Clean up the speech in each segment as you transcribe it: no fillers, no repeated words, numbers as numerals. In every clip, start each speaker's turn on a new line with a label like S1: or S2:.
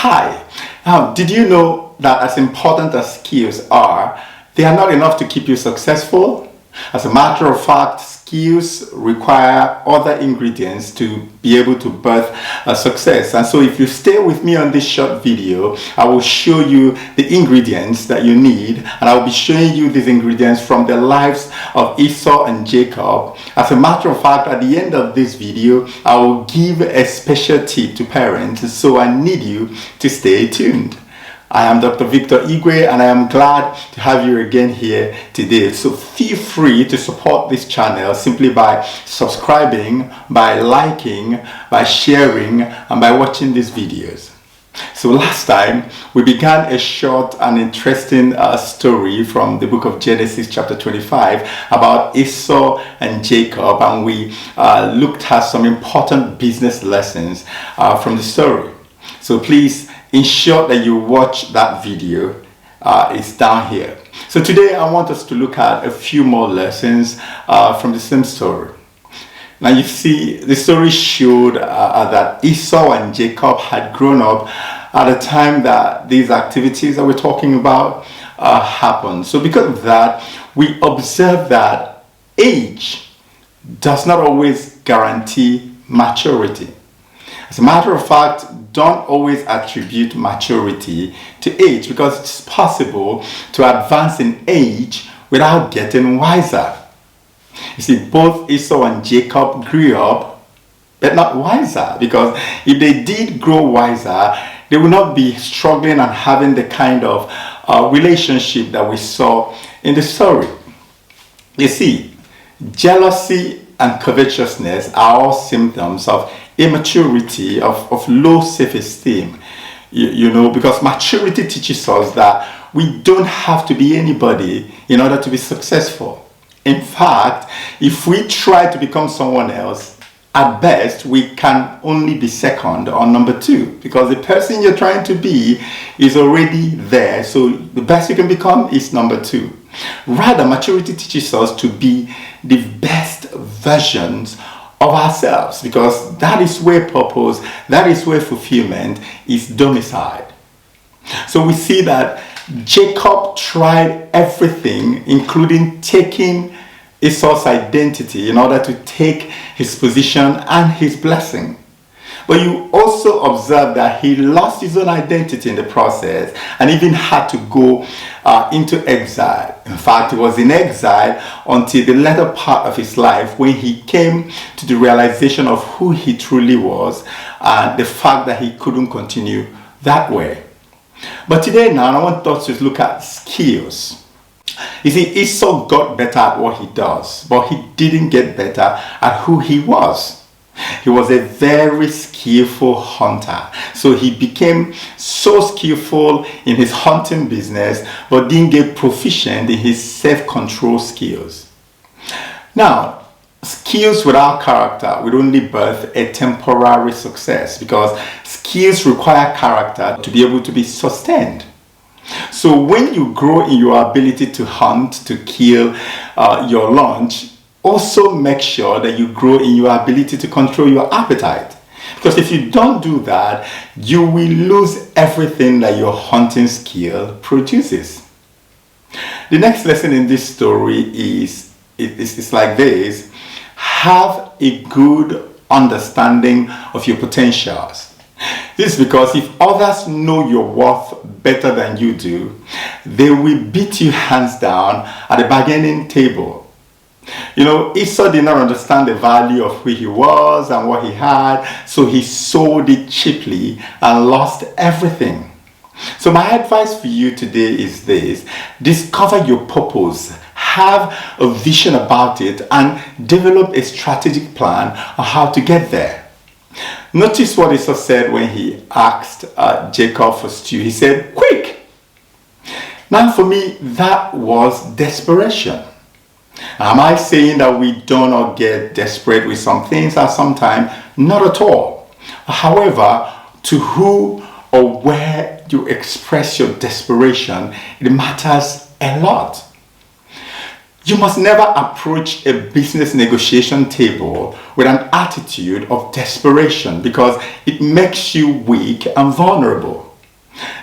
S1: Hi. Now, did you know that as important as skills are, they are not enough to keep you successful? As a matter of fact, skills require other ingredients to be able to birth a success. And so if you stay with me on this short video, I will show you the ingredients that you need, and I will be showing you these ingredients from the lives of Esau and Jacob. As a matter of fact, at the end of this video, I will give a special tip to parents, so I need you to stay tuned. I am Dr. Victor Igwe, and I am glad to have you again here today. So feel free to support this channel simply by subscribing, by liking, by sharing, and by watching these videos. So last time we began a short and interesting story from the book of Genesis chapter 25 about Esau and Jacob, and we looked at some important business lessons from the story. So please ensure that you watch that video. It's down here. So today I want us to look at a few more lessons from the same story. Now you see, the story showed that Esau and Jacob had grown up at a time that these activities that we're talking about happened. So because of that, we observe that age does not always guarantee maturity. As a matter of fact, don't always attribute maturity to age, because it's possible to advance in age without getting wiser. You see, both Esau and Jacob grew up, but not wiser, because if they did grow wiser, they would not be struggling and having the kind of relationship that we saw in the story. You see, jealousy and covetousness are all symptoms of immaturity, of low self-esteem, you know, because maturity teaches us that we don't have to be anybody in order to be successful. In fact, if we try to become someone else, at best we can only be second or number two, because the person you're trying to be is already there. So the best you can become is number two. Rather, maturity teaches us to be the best versions of ourselves, because that is where purpose, that is where fulfillment is domiciled. So we see that Jacob tried everything, including taking Esau's identity in order to take his position and his blessing. But you also observe that he lost his own identity in the process and even had to go into exile. In fact, he was in exile until the latter part of his life, when he came to the realization of who he truly was and the fact that he couldn't continue that way. But today now, I want us to look at skills. You see, Esau got better at what he does, but he didn't get better at who he was. He was a very skillful hunter. So he became so skillful in his hunting business, but didn't get proficient in his self-control skills. Now, skills without character would only birth a temporary success, because skills require character to be able to be sustained. So when you grow in your ability to hunt, to kill your lunch, also make sure that you grow in your ability to control your appetite. Because if you don't do that, you will lose everything that your hunting skill produces. The next lesson in this story is like this: have a good understanding of your potentials. This is because if others know your worth better than you do, they will beat you hands down at the bargaining table. You know, Esau did not understand the value of who he was and what he had, so he sold it cheaply and lost everything. So my advice for you today is this: discover your purpose, have a vision about it, and develop a strategic plan on how to get there. Notice what Esau said when he asked Jacob for stew. He said, "Quick!" Now for me, that was desperation. Am I saying that we do not get desperate with some things at some time? Not at all. However, to who or where you express your desperation, it matters a lot. You must never approach a business negotiation table with an attitude of desperation, because it makes you weak and vulnerable.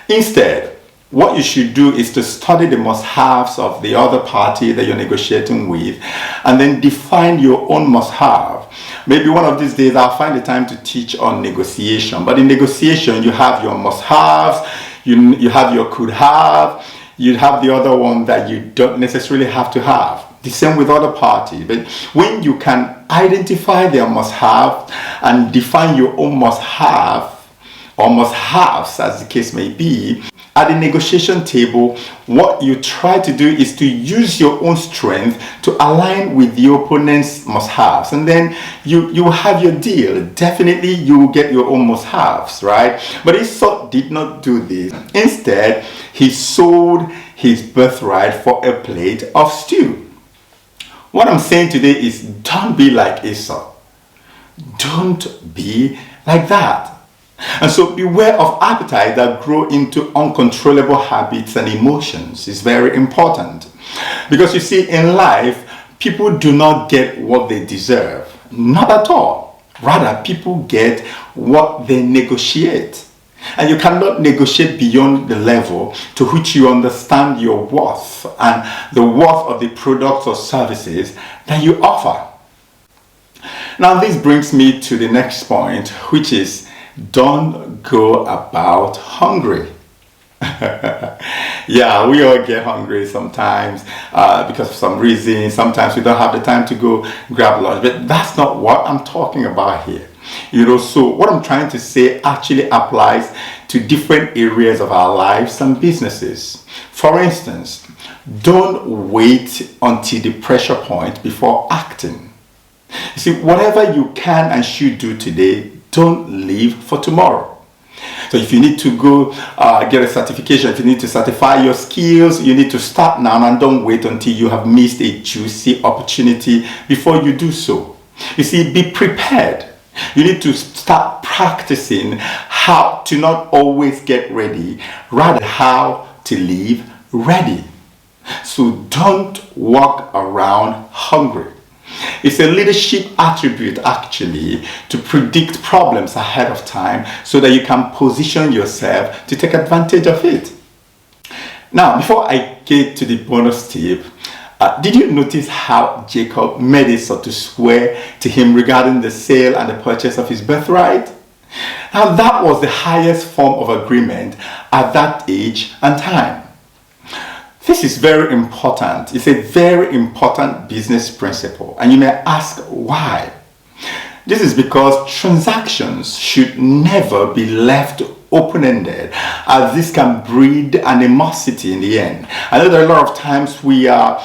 S1: Instead, what you should do is to study the must-haves of the other party that you're negotiating with, and then define your own must-have. Maybe one of these days I'll find the time to teach on negotiation. But in negotiation, you have your must-haves, you have your could-have, you have the other one that you don't necessarily have to have. The same with other parties. But when you can identify their must-have and define your own must-have or must-haves, as the case may be, at the negotiation table, what you try to do is to use your own strength to align with the opponent's must-haves, and then you have your deal. Definitely you will get your own must-haves, right? But Esau did not do this. Instead, he sold his birthright for a plate of stew. What I'm saying today is, don't be like Esau. Don't be like that. And so beware of appetite that grow into uncontrollable habits and emotions. Is very important. Because you see, in life, people do not get what they deserve. Not at all. Rather, people get what they negotiate. And you cannot negotiate beyond the level to which you understand your worth and the worth of the products or services that you offer. Now, this brings me to the next point, which is, don't go about hungry. Yeah, we all get hungry sometimes because of some reason. Sometimes we don't have the time to go grab lunch. But that's not what I'm talking about here. So what I'm trying to say actually applies to different areas of our lives and businesses. For instance, don't wait until the pressure point before acting. You see, whatever you can and should do today, don't leave for tomorrow. So if you need to go get a certification, if you need to certify your skills, you need to start now, and don't wait until you have missed a juicy opportunity before you do so. You see, be prepared. You need to start practicing how to not always get ready, rather how to leave ready. So don't walk around hungry. It's a leadership attribute actually to predict problems ahead of time so that you can position yourself to take advantage of it. Now, before I get to the bonus tip, did you notice how Jacob made Esau to swear to him regarding the sale and the purchase of his birthright? Now, that was the highest form of agreement at that age and time. This is very important. It's a very important business principle. And you may ask why. This is because transactions should never be left open-ended, as this can breed animosity in the end. I know that a lot of times we are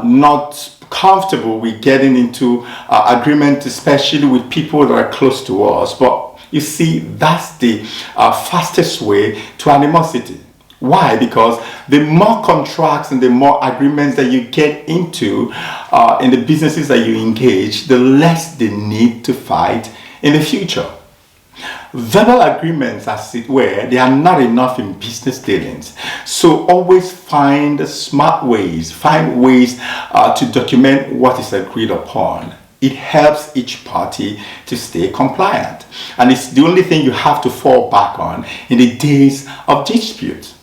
S1: not comfortable with getting into agreement, especially with people that are close to us. But you see, that's the fastest way to animosity. Why? Because the more contracts and the more agreements that you get into in the businesses that you engage, the less the need to fight in the future. Verbal agreements, as it were, they are not enough in business dealings. So always find smart ways, find ways to document what is agreed upon. It helps each party to stay compliant. And it's the only thing you have to fall back on in the days of dispute.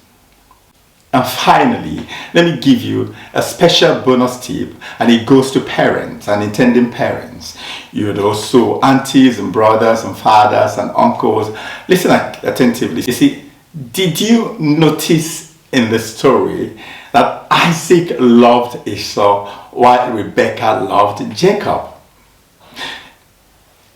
S1: And finally, let me give you a special bonus tip, and it goes to parents and intending parents. So aunties and brothers and fathers and uncles, listen attentively. You see, did you notice in the story that Isaac loved Esau while Rebekah loved Jacob?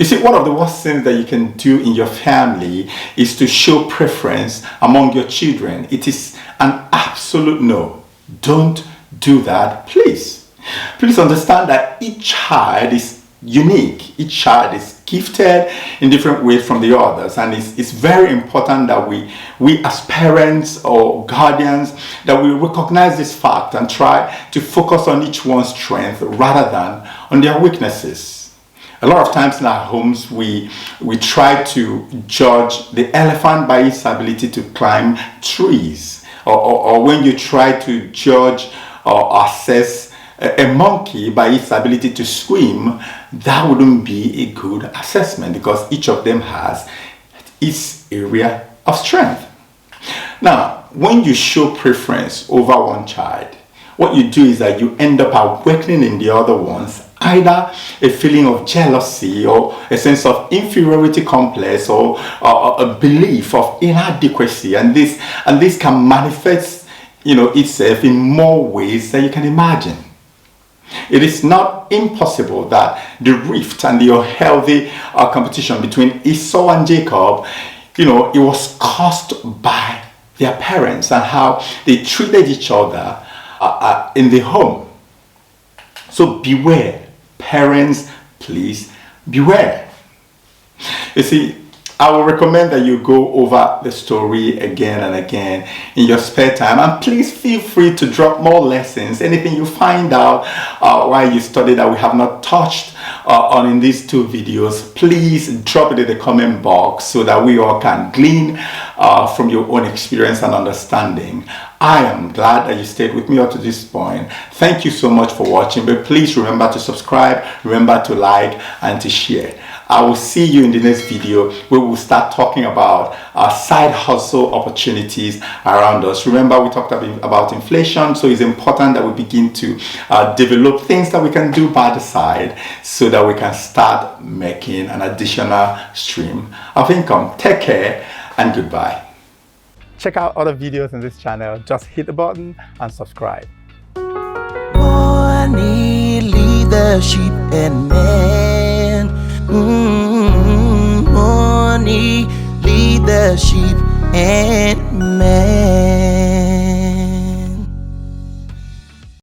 S1: You see, one of the worst things that you can do in your family is to show preference among your children. It is an absolute no. Don't do that, please. Please understand that each child is unique. Each child is gifted in different ways from the others. And it's very important that we as parents or guardians, that we recognize this fact and try to focus on each one's strength rather than on their weaknesses. A lot of times in our homes, we try to judge the elephant by its ability to climb trees. Or when you try to judge or assess a monkey by its ability to swim, that wouldn't be a good assessment because each of them has its area of strength. Now, when you show preference over one child, what you do is that you end up awakening in the other ones either a feeling of jealousy or a sense of inferiority complex or a belief of inadequacy, and this can manifest itself in more ways than you can imagine. It is not impossible that the rift and the unhealthy competition between Esau and Jacob, it was caused by their parents and how they treated each other in the home. So beware, parents, please beware. You see, I will recommend that you go over the story again and again in your spare time, and please feel free to drop more lessons, anything you find out while you study that we have not touched on in these two videos. Please drop it in the comment box so that we all can glean from your own experience and understanding. I am glad that you stayed with me up to this point. Thank you so much for watching, but please remember to subscribe, remember to like and to share. I will see you in the next video where we'll start talking about side hustle opportunities around us. Remember, we talked about inflation, so it's important that we begin to develop things that we can do by the side so that we can start making an additional stream of income. Take care and goodbye. Check out other videos in this channel. Just hit the button and subscribe.
S2: Money, leadership, and man. Money, leadership, and